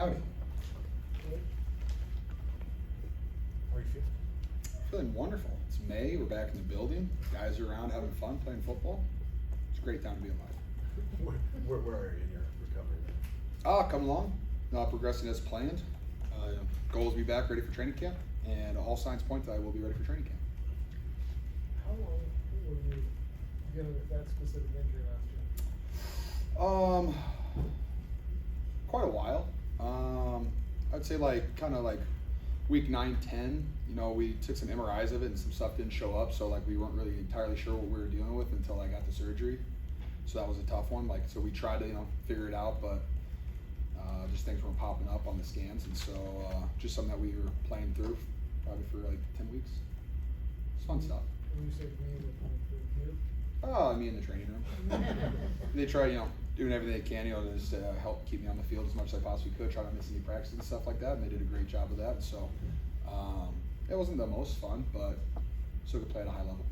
Howdy. How are you feeling? Feeling wonderful. It's May, we're back in the building. Guys are around having fun playing football. It's a great time to be alive. Where are you in your recovery? Come along. Progressing as planned. Goal is to be back ready for training camp, and all signs point that I will be ready for training camp. How long were you dealing with that specific injury last year? Quite a while. I'd say kind of like week 9, 10, we took some MRIs of it and some stuff didn't show up. So we weren't really entirely sure what we were dealing with until I got the surgery. So that was a tough one. So we tried to, figure it out, but just things weren't popping up on the scans. And so just something that we were playing through probably for 10 weeks. It's fun stuff. When you say we, you? Me in the training room. They try, doing everything they can, to just help keep me on the field as much as I possibly could, try not to miss any practices and stuff like that, and they did a great job of that. And so it wasn't the most fun, but still could play at a high level.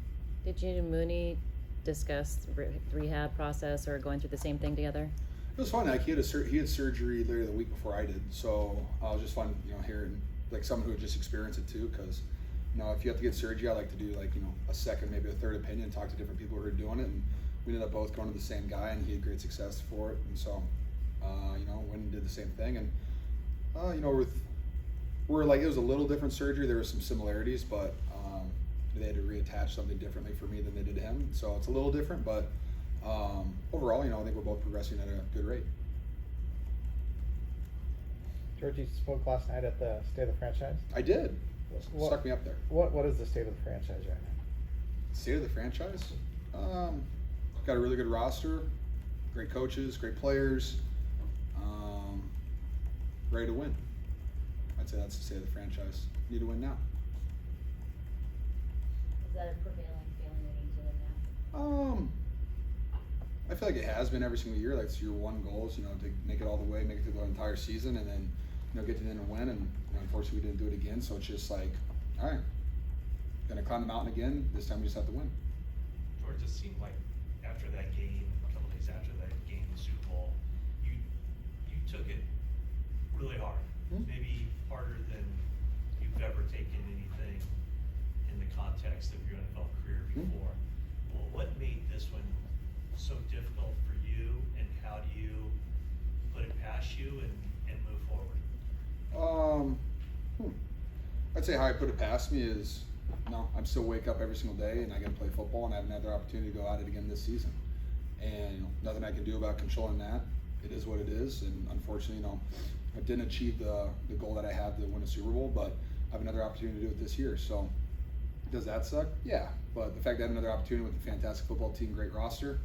Did you and Mooney discuss the rehab process or going through the same thing together? It was fun. He had surgery literally the week before I did, so it was just fun, hearing someone who had just experienced it too. Because if you have to get surgery, I like to do a second, maybe a third opinion, talk to different people who are doing it, and we ended up both going to the same guy, and he had great success for it. And so, went and did the same thing, and it was a little different surgery. There were some similarities, but they had to reattach something differently for me than they did to him. So it's a little different, but overall, I think we're both progressing at a good rate. George, you spoke last night at the State of the Franchise. I did. Stuck me up there. What is the state of the franchise right now? State of the franchise? Got a really good roster, great coaches, great players, ready to win. I'd say that's the state of the franchise. Need to win now. Is that a prevailing feeling we need to win now? I feel like it has been every single year. That's your one goal is, to make it all the way, make it through the entire season, and then, get to the end and win. And unfortunately, we didn't do it again. So it's just all right, gonna climb the mountain again. This time we just have to win. George, it seemed like after that game, a couple days after that game, the Super Bowl, you took it really hard. Mm-hmm. Maybe harder than you've ever taken anything in the context of your NFL career before. Well, what made this one so difficult for you, and how do you put it past you and move forward? I'd say how I put it past me is, I'm still wake up every single day and I get to play football and I have another opportunity to go at it again this season. And nothing I can do about controlling that. It is what it is. And unfortunately, I didn't achieve the goal that I had to win a Super Bowl, but I have another opportunity to do it this year. So does that suck? Yeah. But the fact that I have another opportunity with a fantastic football team, great roster,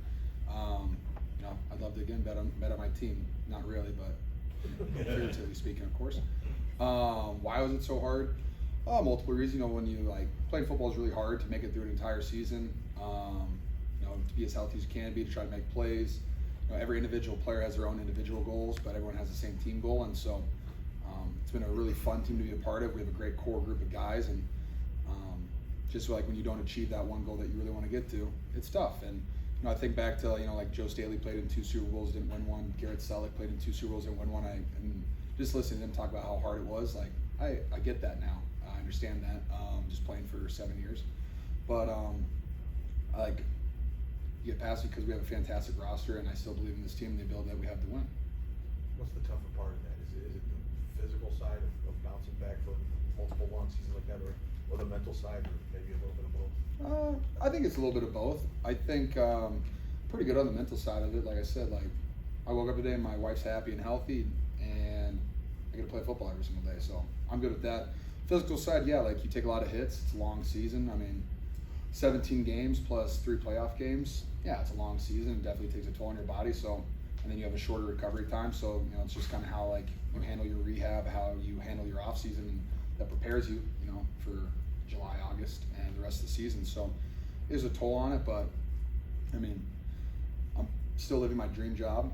I'd love to again bet on my team. Not really, but figuratively speaking, of course. Why was it so hard? Multiple reasons. When you playing football is really hard to make it through an entire season. To be as healthy as you can be, to try to make plays. Every individual player has their own individual goals, but everyone has the same team goal, and so it's been a really fun team to be a part of. We have a great core group of guys, and just when you don't achieve that one goal that you really want to get to, it's tough. And I think back to Joe Staley played in 2 Super Bowls, didn't win one. Garrett Selleck played in 2 Super Bowls, didn't win one. And just listening to them talk about how hard it was, I get that now. I understand that, just playing for 7 years. But I get past it because we have a fantastic roster, and I still believe in this team and the ability that we have to win. What's the tougher part of that? Is it the physical side of bouncing back from multiple long seasons like that, or the mental side, or maybe a little bit of both? I think it's a little bit of both. I think pretty good on the mental side of it. Like I said, I woke up today and my wife's happy and healthy, and I get to play football every single day, so I'm good with that. Physical side, yeah, you take a lot of hits. It's a long season. 17 games plus 3 playoff games. Yeah, it's a long season. It definitely takes a toll on your body. So, and then you have a shorter recovery time. So, it's just kind of how you handle your rehab, how you handle your off season, and that prepares you, for July, August, and the rest of the season. So, there's a toll on it, but I'm still living my dream job.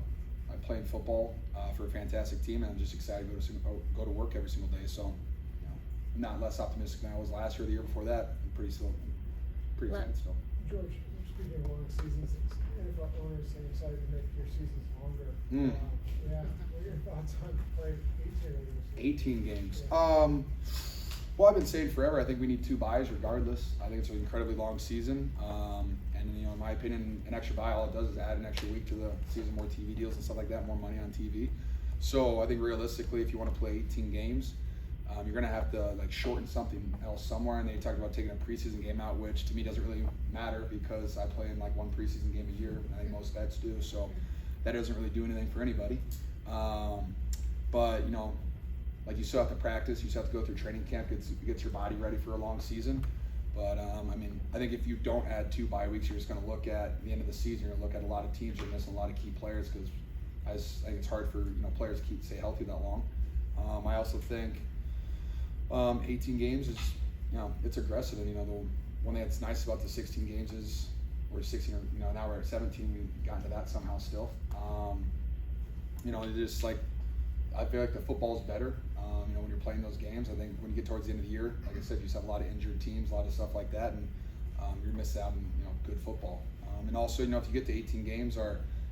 I play in football for a fantastic team, and I'm just excited to go to work every single day. So, I'm not less optimistic than I was last year or the year before that. I'm pretty excited still. George, speaking of long seasons, NFL owners have decided to make your seasons longer. Mm. Yeah, what are your thoughts on playing 18 games? 18 games. Well, I've been saying forever, I think we need 2 byes regardless. I think it's an incredibly long season. And in my opinion, an extra bye, all it does is add an extra week to the season, more TV deals and stuff like that, more money on TV. So I think realistically, if you want to play 18 games, you're going to have to like shorten something else somewhere. And they talked about taking a preseason game out, which to me doesn't really matter because I play in like 1 preseason game a year. I think most vets do. So that doesn't really do anything for anybody. But like you still have to practice, you still have to go through training camp, gets your body ready for a long season. But I think if you don't add 2 bye weeks, you're just going to look at the end of the season. You're going to look at a lot of teams. You're missing a lot of key players because I think it's hard for players to stay healthy that long. I also think 18 games is it's aggressive, and the one thing that's nice about the 16 games is we're 16. Now we're at 17. We've gotten to that somehow still. It just like I feel like the football's better. When you're playing those games, I think when you get towards the end of the year, like I said, you just have a lot of injured teams, a lot of stuff like that, and you're missing out on good football. And also, if you get to 18 games,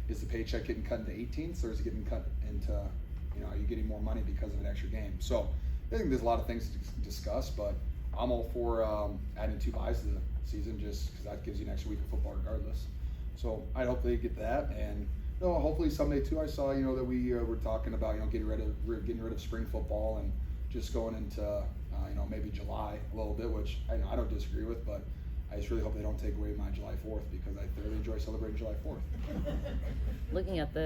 is the paycheck getting cut into 18ths, or is it getting cut into, are you getting more money because of an extra game? So I think there's a lot of things to discuss, but I'm all for adding 2 byes to the season just because that gives you an extra week of football regardless. So I hope they get that, and hopefully someday too. I saw that we were talking about getting rid of spring football and just going into maybe July a little bit, which I don't disagree with, but I just really hope they don't take away my July 4th because I thoroughly enjoy celebrating July 4th. Looking at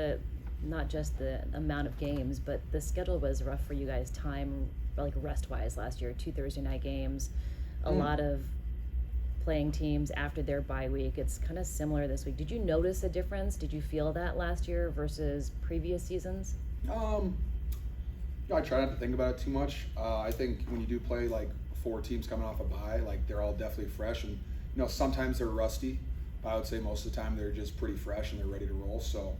not just the amount of games, but the schedule was rough for you guys time, like rest-wise last year. 2 Thursday night games, a lot of playing teams after their bye week. It's kind of similar this week. Did you notice a difference? Did you feel that last year versus previous seasons? I try not to think about it too much. I think when you do play like 4 teams coming off a bye, like they're all definitely fresh, and sometimes they're rusty, but I would say most of the time they're just pretty fresh and they're ready to roll. So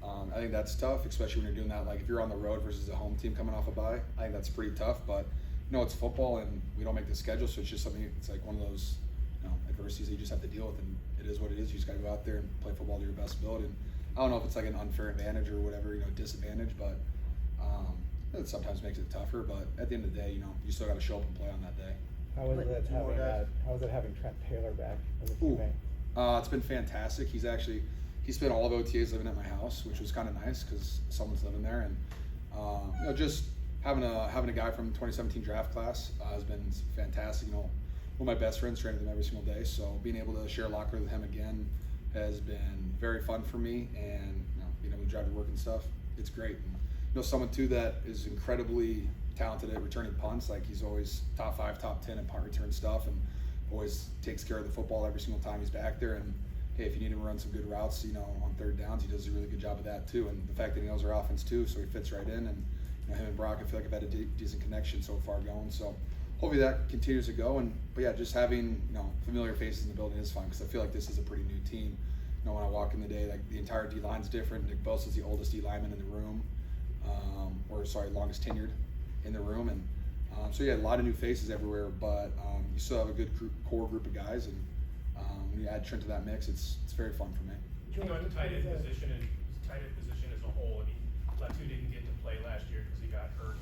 I think that's tough, especially when you're doing that. Like if you're on the road versus a home team coming off a bye, I think that's pretty tough. But it's football and we don't make the schedule, so it's just something. It's like one of those adversities that you just have to deal with, and it is what it is. You just got to go out there and play football to your best ability. And I don't know if it's like an unfair advantage or whatever, disadvantage, but it sometimes makes it tougher. But at the end of the day, you still got to show up and play on that day. How was it having Trent Taylor back as a teammate? It's been fantastic. He spent all of OTAs living at my house, which was kind of nice because someone's living there, and just having a guy from the 2017 draft class has been fantastic. One of my best friends training with him every single day, so being able to share a locker with him again has been very fun for me, and being able to drive to work and stuff, it's great. And, someone too that is incredibly talented at returning punts, like he's always top 5, top 10 in punt return stuff, and always takes care of the football every single time he's back there. And hey, if you need him to run some good routes, on 3rd downs, he does a really good job of that too. And the fact that he knows our offense too, so he fits right in. And him and Brock, I feel like I've had a decent connection so far going. So hopefully that continues to go. But yeah, just having familiar faces in the building is fun because I feel like this is a pretty new team. When I walk in the day, like the entire D line's different. Nick Bosa's the oldest D lineman in the room, longest tenured in the room, and so yeah, a lot of new faces everywhere. But you still have a good core group of guys, and when you add Trent to that mix, it's very fun for me. The tight end position as a whole. Latu didn't get to play last year because he got hurt.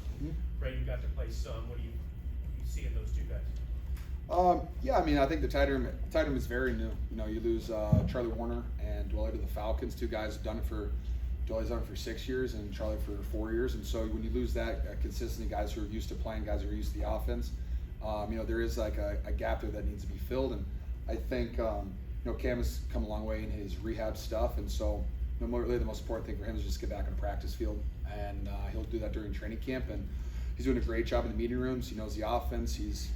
Braden got to play some. What do you see in those 2 guys? Yeah, I think the tight end is very new. You lose Charlie Warner and Dwelly to the Falcons, 2 guys who've done it for. Dwelly's done it for 6 years and Charlie for 4 years, and so when you lose that consistency, guys who are used to playing, guys who are used to the offense, there is like a gap there that needs to be filled. And I think Cam has come a long way in his rehab stuff, and so really the most important thing for him is just get back on the practice field, and he'll do that during training camp. And he's doing a great job in the meeting rooms. He knows the offense. He's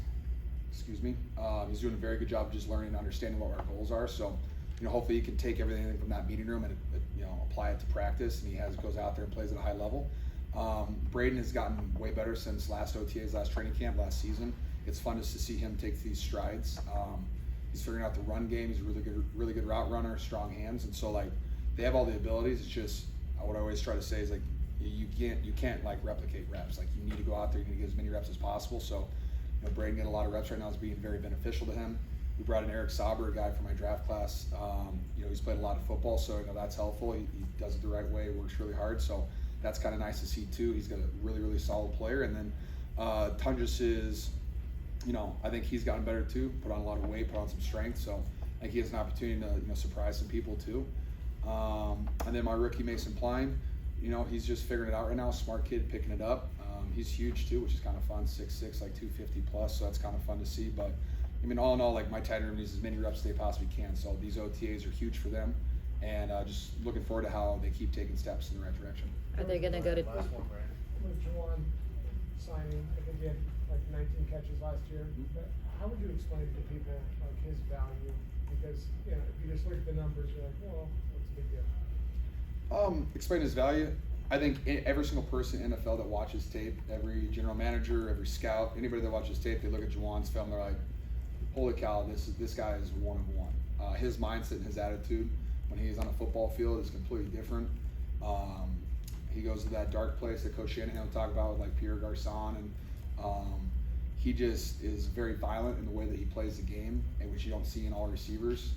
doing a very good job of just learning and understanding what our goals are. So hopefully he can take everything from that meeting room and apply it to practice, and he goes out there and plays at a high level. Braden has gotten way better since last OTAs, last training camp, last season. It's fun just to see him take these strides. He's figuring out the run game. He's a really good route runner, strong hands, and so like they have all the abilities. It's just what I always try to say is like you can't like replicate reps. Like you need to go out there, you need to get as many reps as possible. So Braden getting a lot of reps right now is being very beneficial to him. We brought in Eric Sauber, a guy from my draft class. You know, he's played a lot of football, so that's helpful. He does it the right way, works really hard, so that's kind of nice to see too. He's got a really, really solid player. And then Tundras is, you know, I think he's gotten better too. Put on a lot of weight, put on some strength, so I think he has an opportunity to surprise some people too. And then my rookie Mason Pline, you know, he's just figuring it out right now. Smart kid, picking it up. He's huge too, which is kind of fun. 6'6", like 250 plus, so that's kind of fun to see. But I mean, all in all, like my tight end needs as many reps as they possibly can. So these OTAs are huge for them, and just looking forward to how they keep taking steps in the right direction. Are they gonna go to? Last one, Brandon. With Jauan signing, I think he had like 19 catches last year. But how would you explain to people like his value? Because, you know, if you just look at the numbers, you're like, well, what's the big deal? Explain his value. I think every single person in the NFL that watches tape, every general manager, every scout, anybody that watches tape, they look at Jauan's film, they're like, holy cow, this guy is one of one. His mindset and his attitude when he's on a football field is completely different. He goes to that dark place that Coach Shanahan will talk about with like Pierre Garçon, and he just is very violent in the way that he plays the game, and which you don't see in all receivers.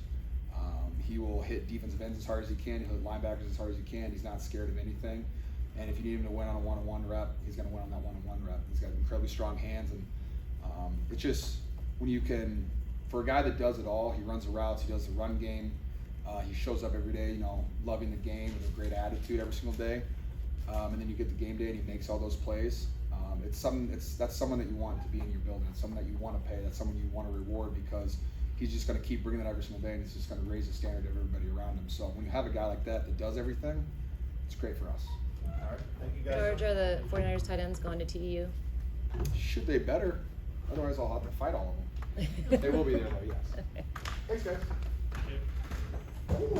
He will hit defensive ends as hard as he can. He'll hit linebackers as hard as he can. He's not scared of anything. And if you need him to win on a one-on-one rep, he's going to win on that one-on-one rep. He's got incredibly strong hands, and it's just when you can, for a guy that does it all, he runs the routes, he does the run game, he shows up every day, you know, loving the game with a great attitude every single day, and then you get the game day and he makes all those plays. That's someone that you want to be in your building. It's someone that you want to pay. That's someone you want to reward because he's just going to keep bringing it every single day, and it's just going to raise the standard of everybody around him. So when you have a guy like that does everything, it's great for us. All right, thank you guys. George, are the 49ers tight ends going to TEU? Should they better? Otherwise, I'll have to fight all of them. They will be there though, yes. Okay. Thanks, guys. Yeah.